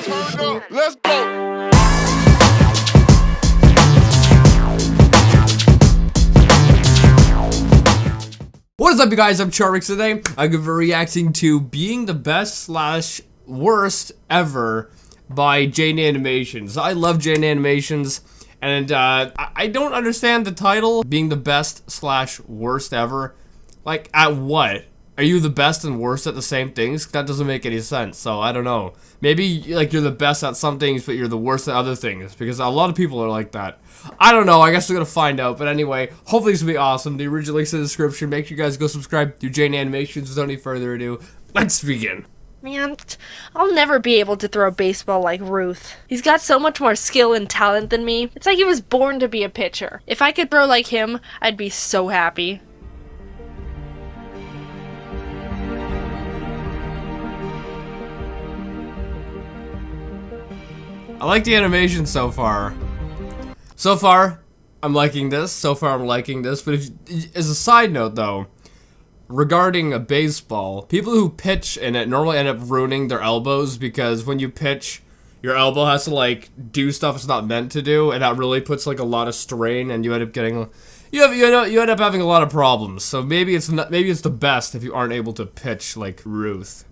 Turned up. Let's go. What is up, you guys? I'm Charmx. Today I'm going to be reacting to Being the Best slash Worst Ever by Jane Animations. I love Jane Animations, and I don't understand the title, Being the Best slash Worst Ever. Like, at what? Are you the best and worst at the same things? That doesn't make any sense, so I don't know. Maybe, like, you're the best at some things, but you're the worst at other things, because a lot of people are like that. I don't know, I guess we're gonna find out, but anyway, hopefully this will be awesome. The original link's in the description. Make sure you guys go subscribe to Jane Animations. Without any further ado, let's begin. Man, I'll never be able to throw a baseball like Ruth. He's got so much more skill and talent than me. It's like he was born to be a pitcher. If I could throw like him, I'd be so happy. I like the animation so far. So far, I'm liking this. But as a side note, though, regarding a baseball, people who pitch in it normally end up ruining their elbows because when you pitch, your elbow has to like do stuff it's not meant to do, and that really puts like a lot of strain, and you end up getting you end up having a lot of problems. So maybe it's the best if you aren't able to pitch like Ruth.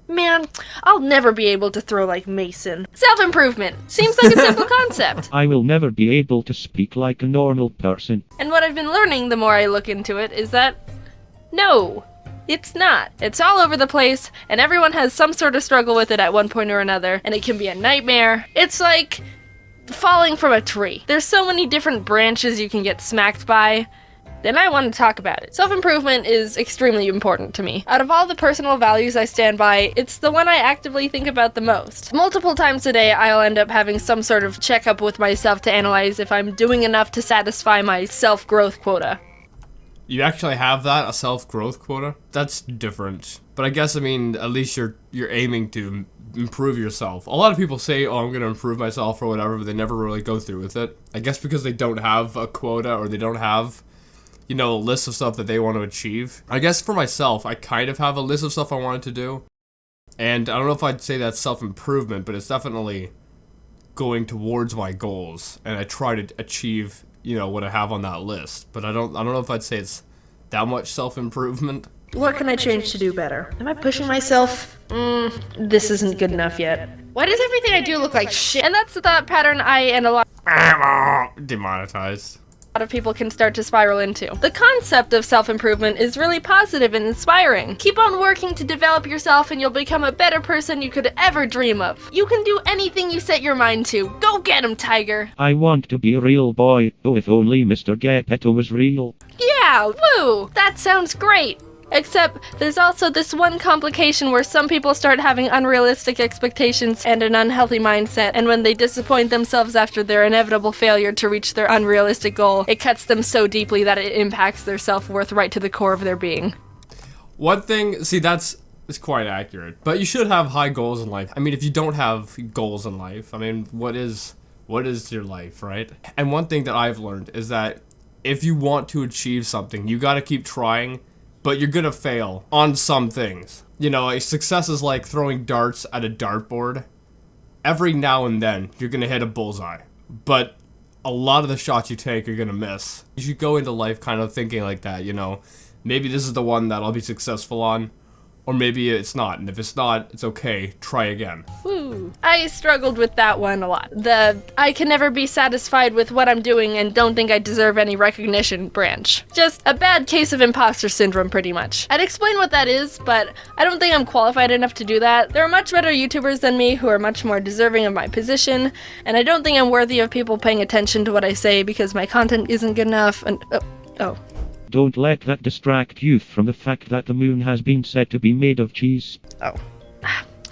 Man, I'll never be able to throw like Mason. Self-improvement. Seems like a simple concept. I will never be able to speak like a normal person. And what I've been learning the more I look into it is that, no, it's not. It's all over the place, and everyone has some sort of struggle with it at one point or another, and it can be a nightmare. It's like falling from a tree. There's so many different branches you can get smacked by. Then I want to talk about it. Self-improvement is extremely important to me. Out of all the personal values I stand by, it's the one I actively think about the most. Multiple times a day, I'll end up having some sort of checkup with myself to analyze if I'm doing enough to satisfy my self-growth quota. You actually have that, a self-growth quota? That's different. But I guess, I mean, at least you're aiming to improve yourself. A lot of people say, oh, I'm gonna improve myself or whatever, but they never really go through with it. I guess because they don't have a quota, or they don't have, you know, a list of stuff that they want to achieve. I guess for myself, I kind of have a list of stuff I wanted to do. And I don't know if I'd say that's self-improvement, but it's definitely going towards my goals. And I try to achieve, you know, what I have on that list. But I don't know if I'd say it's that much self-improvement. What can I change to do better? Am I pushing myself? This isn't good enough yet. Why does everything I do look like shit? And that's the thought pattern I and a lot Demonetized. of people can start to spiral into. The concept of self-improvement is really positive and inspiring. Keep on working to develop yourself and you'll become a better person you could ever dream of. You can do anything you set your mind to. Go get 'em, Tiger! I want to be a real boy. Oh, if only Mr. Geppetto was real. Yeah, woo! That sounds great! Except, there's also this one complication where some people start having unrealistic expectations and an unhealthy mindset, and when they disappoint themselves after their inevitable failure to reach their unrealistic goal, it cuts them so deeply that it impacts their self-worth right to the core of their being. One thing, see, it's quite accurate, but you should have high goals in life. I mean, if you don't have goals in life, I mean, what is your life, right? And one thing that I've learned is that if you want to achieve something, you gotta keep trying, but you're gonna fail on some things. You know, a success is like throwing darts at a dartboard. Every now and then, you're gonna hit a bullseye, but a lot of the shots you take, you're gonna miss. You should go into life kind of thinking like that, you know. Maybe this is the one that I'll be successful on, or maybe it's not, and if it's not, it's okay, try again. Woo. I struggled with that one a lot. The I can never be satisfied with what I'm doing and don't think I deserve any recognition branch. Just a bad case of imposter syndrome, pretty much. I'd explain what that is, but I don't think I'm qualified enough to do that. There are much better YouTubers than me who are much more deserving of my position, and I don't think I'm worthy of people paying attention to what I say because my content isn't good enough, and oh. Don't let that distract you from the fact that the moon has been said to be made of cheese. Oh.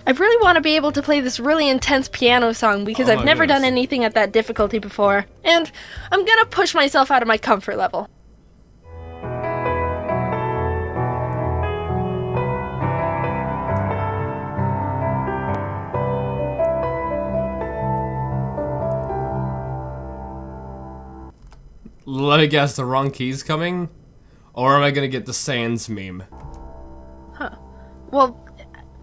I really want to be able to play this really intense piano song because I've never done anything at that difficulty before. And I'm gonna push myself out of my comfort level. Let me guess, the wrong key's coming? Or am I gonna get the Sans meme? Well,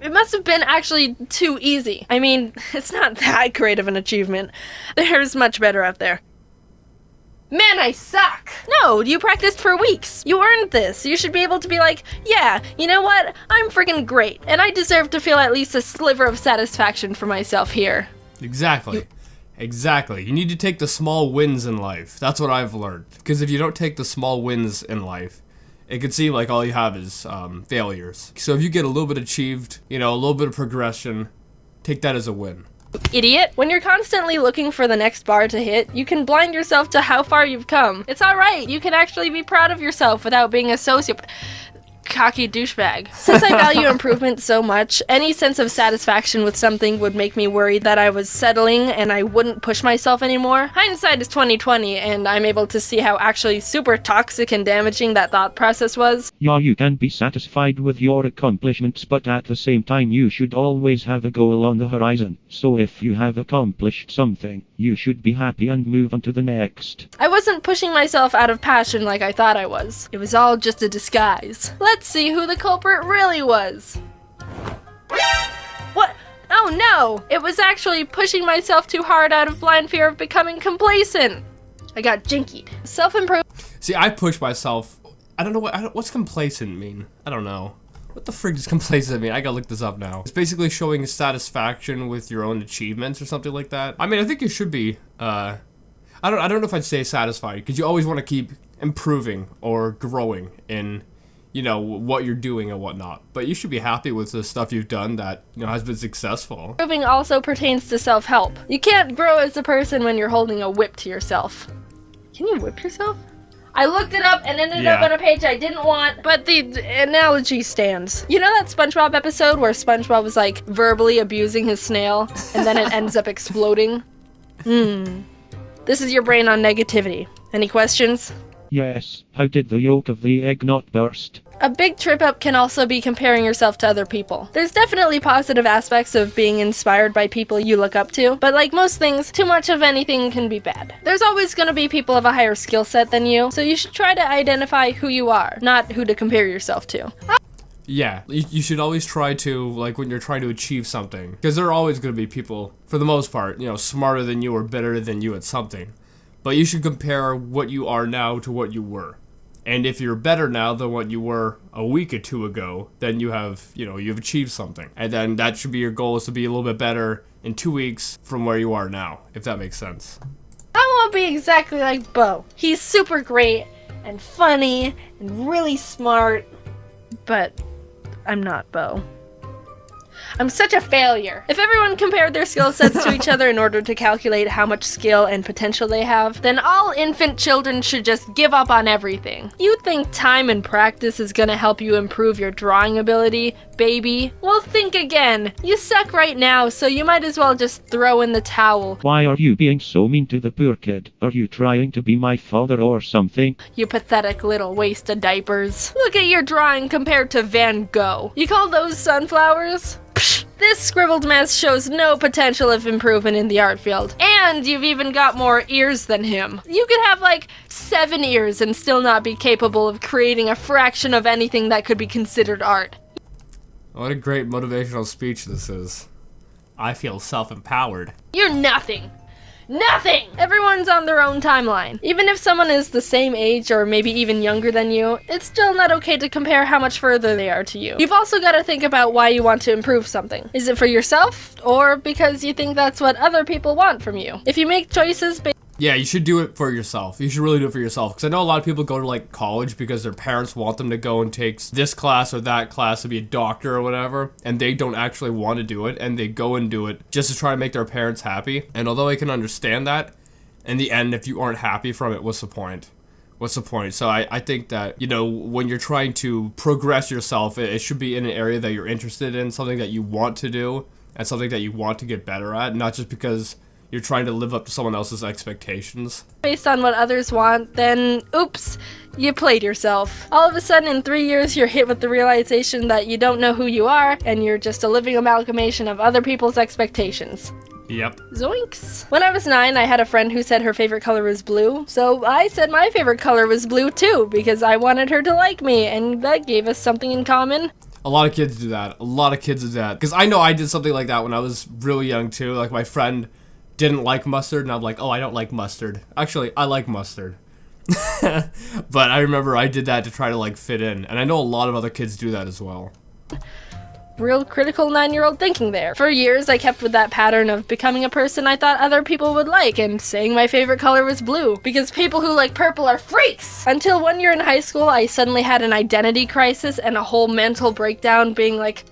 it must have been actually too easy. I mean, it's not that great of an achievement. There's much better out there. Man, I suck! No, you practiced for weeks. You earned this. You should be able to be like, yeah, you know what? I'm friggin' great, and I deserve to feel at least a sliver of satisfaction for myself here. Exactly. Exactly. You need to take the small wins in life. That's what I've learned. Because if you don't take the small wins in life, it could seem like all you have is failures. So if you get a little bit achieved, you know, a little bit of progression, take that as a win. Idiot. When you're constantly looking for the next bar to hit, you can blind yourself to how far you've come. It's alright. You can actually be proud of yourself without being a sociopath. Cocky douchebag. Since I value improvement so much, any sense of satisfaction with something would make me worried that I was settling and I wouldn't push myself anymore. Hindsight is 20/20, and I'm able to see how actually super toxic and damaging that thought process was. Yeah, you can be satisfied with your accomplishments, but at the same time you should always have a goal on the horizon. So if you have accomplished something, you should be happy and move on to the next. I wasn't pushing myself out of passion like I thought I was. It was all just a disguise. Let's see who the culprit really was. What? Oh no! It was actually pushing myself too hard out of blind fear of becoming complacent. I got jinkied. Self-improvement. See, I push myself. I don't know what's complacent mean. I don't know. What the frig does complacent mean? I gotta look this up now. It's basically showing satisfaction with your own achievements or something like that. I mean, I think you should be, I don't know if I'd say satisfied, because you always want to keep improving or growing in, you know, what you're doing and whatnot. But you should be happy with the stuff you've done that, you know, has been successful. Improving also pertains to self-help. You can't grow as a person when you're holding a whip to yourself. Can you whip yourself? I looked it up and ended up on a page I didn't want, but the analogy stands. You know that SpongeBob episode where SpongeBob was like verbally abusing his snail and then it ends up exploding? This is your brain on negativity. Any questions? Yes, how did the yolk of the egg not burst? A big trip up can also be comparing yourself to other people. There's definitely positive aspects of being inspired by people you look up to, but like most things, too much of anything can be bad. There's always going to be people of a higher skill set than you, so you should try to identify who you are, not who to compare yourself to. Yeah, you should always try to, like, when you're trying to achieve something, because there are always going to be people, for the most part, you know, smarter than you or better than you at something. But you should compare what you are now to what you were. And if you're better now than what you were a week or two ago, then you have, you know, you've achieved something. And then that should be your goal, is to be a little bit better in 2 weeks from where you are now, if that makes sense. I won't be exactly like Bo. He's super great and funny and really smart, but I'm not Bo. I'm such a failure. If everyone compared their skill sets to each other in order to calculate how much skill and potential they have, then all infant children should just give up on everything. You think time and practice is gonna help you improve your drawing ability, baby? Well, think again. You suck right now, so you might as well just throw in the towel. Why are you being so mean to the poor kid? Are you trying to be my father or something? You pathetic little waste of diapers. Look at your drawing compared to Van Gogh. You call those sunflowers? Psh, this scribbled mess shows no potential of improvement in the art field. And you've even got more ears than him. You could have like 7 ears and still not be capable of creating a fraction of anything that could be considered art. What a great motivational speech this is. I feel self-empowered. You're nothing. Nothing! Everyone's on their own timeline. Even if someone is the same age or maybe even younger than you, it's still not okay to compare how much further they are to you. You've also got to think about why you want to improve something. Is it for yourself, or because you think that's what other people want from you? If you make choices based Yeah, you should do it for yourself. You should really do it for yourself. Because I know a lot of people go to, like, college because their parents want them to go and take this class or that class to be a doctor or whatever, and they don't actually want to do it, and they go and do it just to try to make their parents happy. And although I can understand that, in the end, if you aren't happy from it, what's the point? What's the point? So I think that, you know, when you're trying to progress yourself, it should be in an area that you're interested in, something that you want to do, and something that you want to get better at, not just because you're trying to live up to someone else's expectations. Based on what others want, then oops, you played yourself. All of a sudden in 3 years you're hit with the realization that you don't know who you are and you're just a living amalgamation of other people's expectations. Yep. Zoinks. When I was 9, I had a friend who said her favorite color was blue, so I said my favorite color was blue too, because I wanted her to like me, and that gave us something in common. A lot of kids do that. A lot of kids do that. Because I know I did something like that when I was really young too. Like my friend didn't like mustard, and I'm like, oh, I don't like mustard. Actually, I like mustard. But I remember I did that to try to like fit in, and I know a lot of other kids do that as well. Real critical 9-year-old thinking there. For years, I kept with that pattern of becoming a person I thought other people would like and saying my favorite color was blue, because people who like purple are freaks! Until one year in high school, I suddenly had an identity crisis and a whole mental breakdown being like,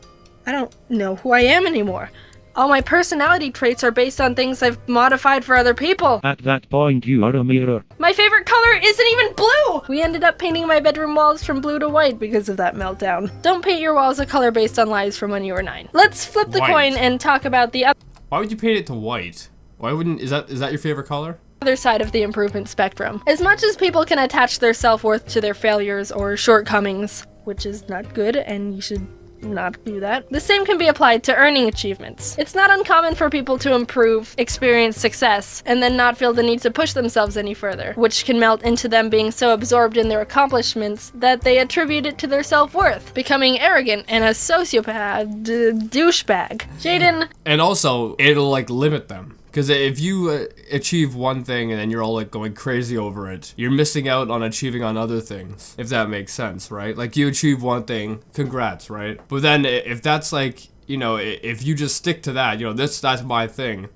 I don't know who I am anymore. All my personality traits are based on things I've modified for other people. At that point, you are a mirror. My favorite color isn't even blue! We ended up painting my bedroom walls from blue to white because of that meltdown. Don't paint your walls a color based on lies from when you were 9. Let's flip the White. coin and talk about the Why would you paint it to white? Why wouldn't, is that your favorite color? other side of the improvement spectrum. As much as people can attach their self-worth to their failures or shortcomings, which is not good and you should not do that, the same can be applied to earning achievements. It's not uncommon for people to improve, experience success, and then not feel the need to push themselves any further, which can melt into them being so absorbed in their accomplishments that they attribute it to their self-worth, becoming arrogant and a sociopath, douchebag. Jaden. And also, it'll like limit them. Because if you achieve one thing and then you're all like going crazy over it, you're missing out on achieving on other things, if that makes sense, right? Like you achieve one thing, congrats, right? But then if that's like, you know, if you just stick to that, you know, that's my thing,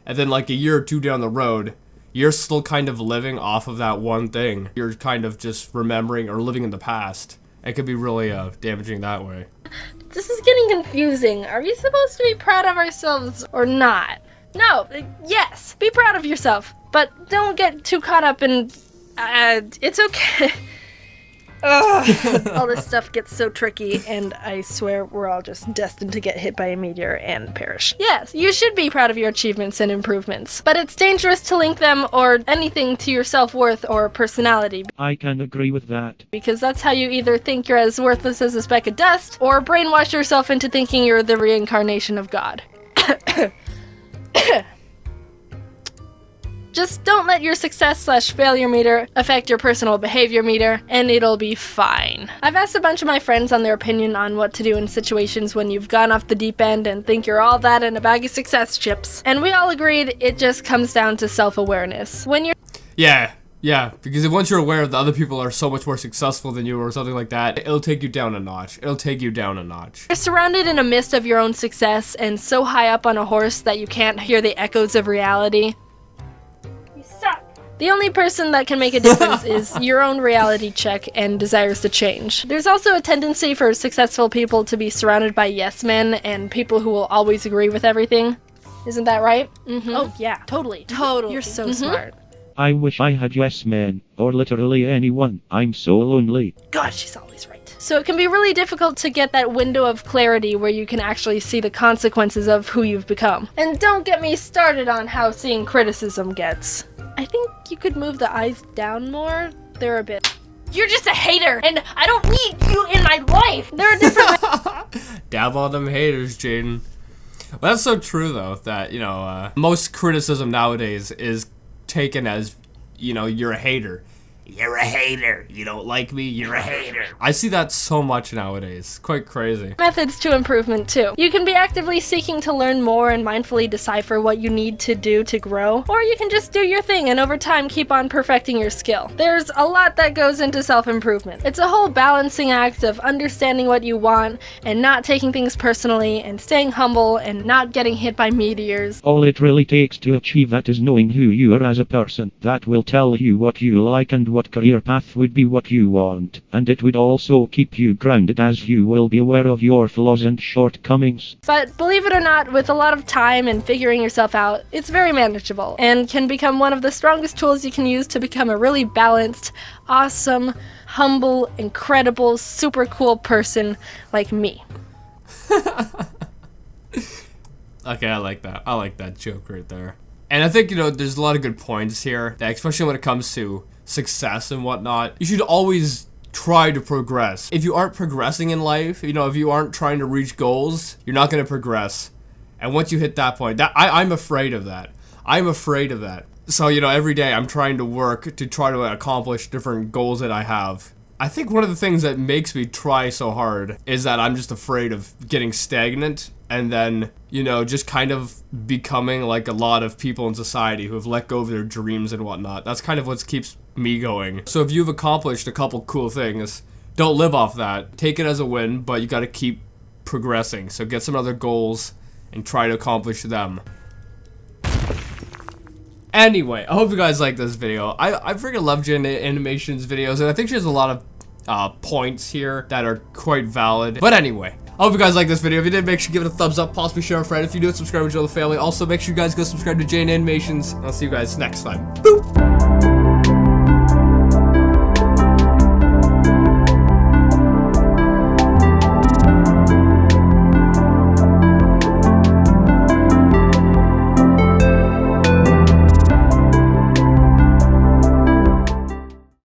and then like a year or two down the road, you're still kind of living off of that one thing. You're kind of just remembering or living in the past. It could be really damaging that way. This is getting confusing. Are we supposed to be proud of ourselves or not? No, yes, be proud of yourself, but don't get too caught up in, it's okay. Ugh, all this stuff gets so tricky, and I swear we're all just destined to get hit by a meteor and perish. Yes, you should be proud of your achievements and improvements, but it's dangerous to link them or anything to your self-worth or personality, I can agree with that. because that's how you either think you're as worthless as a speck of dust, or brainwash yourself into thinking you're the reincarnation of God. Just don't let your success/failure meter affect your personal behavior meter, and it'll be fine. I've asked a bunch of my friends on their opinion on what to do in situations when you've gone off the deep end and think you're all that in a bag of success chips, and we all agreed it just comes down to self-awareness. When you're Yeah, because once you're aware that other people are so much more successful than you or something like that, it'll take you down a notch. surrounded in a mist of your own success and so high up on a horse that you can't hear the echoes of reality, you suck. The only person that can make a difference is your own reality check and desires to change. There's also a tendency for successful people to be surrounded by yes men and people who will always agree with everything. Isn't that right? Mm-hmm. Oh yeah, totally. You're so smart. I wish I had yes men, or literally anyone. I'm so lonely. God, she's always right. So it can be really difficult to get that window of clarity where you can actually see the consequences of who you've become. And don't get me started on how seeing criticism gets. I think you could move the eyes down more. They're a bit... You're just a hater, and I don't need you in my life! There are different... Dab on them haters, Jaden. Well, that's so true, though, that, you know, most criticism nowadays is taken as, you know, you're a hater. You're a hater. You don't like me, you're a hater. I see that so much nowadays. Quite crazy. methods to improvement too. You can be actively seeking to learn more and mindfully decipher what you need to do to grow, or you can just do your thing and over time keep on perfecting your skill. There's a lot that goes into self-improvement. It's a whole balancing act of understanding what you want and not taking things personally and staying humble and not getting hit by meteors. All it really takes to achieve that is knowing who you are as a person. That will tell you what you like and what career path would be what you want, and it would also keep you grounded as you will be aware of your flaws and shortcomings. But believe it or not, with a lot of time and figuring yourself out, it's very manageable and can become one of the strongest tools you can use to become a really balanced, awesome, humble, incredible, super cool person like me. Okay, I like that. I like that joke right there. And I think, you know, there's a lot of good points here, that especially when it comes to success and whatnot, you should always try to progress. If you aren't progressing in life, you know, if you aren't trying to reach goals, you're not going to progress. And once you hit that point, I'm afraid of that. I'm afraid of that. So, you know, every day I'm trying to work to try to accomplish different goals that I have. I think one of the things that makes me try so hard is that I'm just afraid of getting stagnant and then, you know, just kind of becoming like a lot of people in society who have let go of their dreams and whatnot. That's kind of what keeps me going. So if you've accomplished a couple cool things, don't live off that. Take it as a win, but you gotta keep progressing. So get some other goals and try to accomplish them. Anyway, I hope you guys like this video. I freaking love Jen Animation's videos, and I think she has a lot of points here that are quite valid. But anyway, I hope you guys like this video. If you did, make sure to give it a thumbs up, possibly share a friend. If you do, subscribe to join the family. Also, make sure you guys go subscribe to Jane Animations, and I'll see you guys next time. Boop!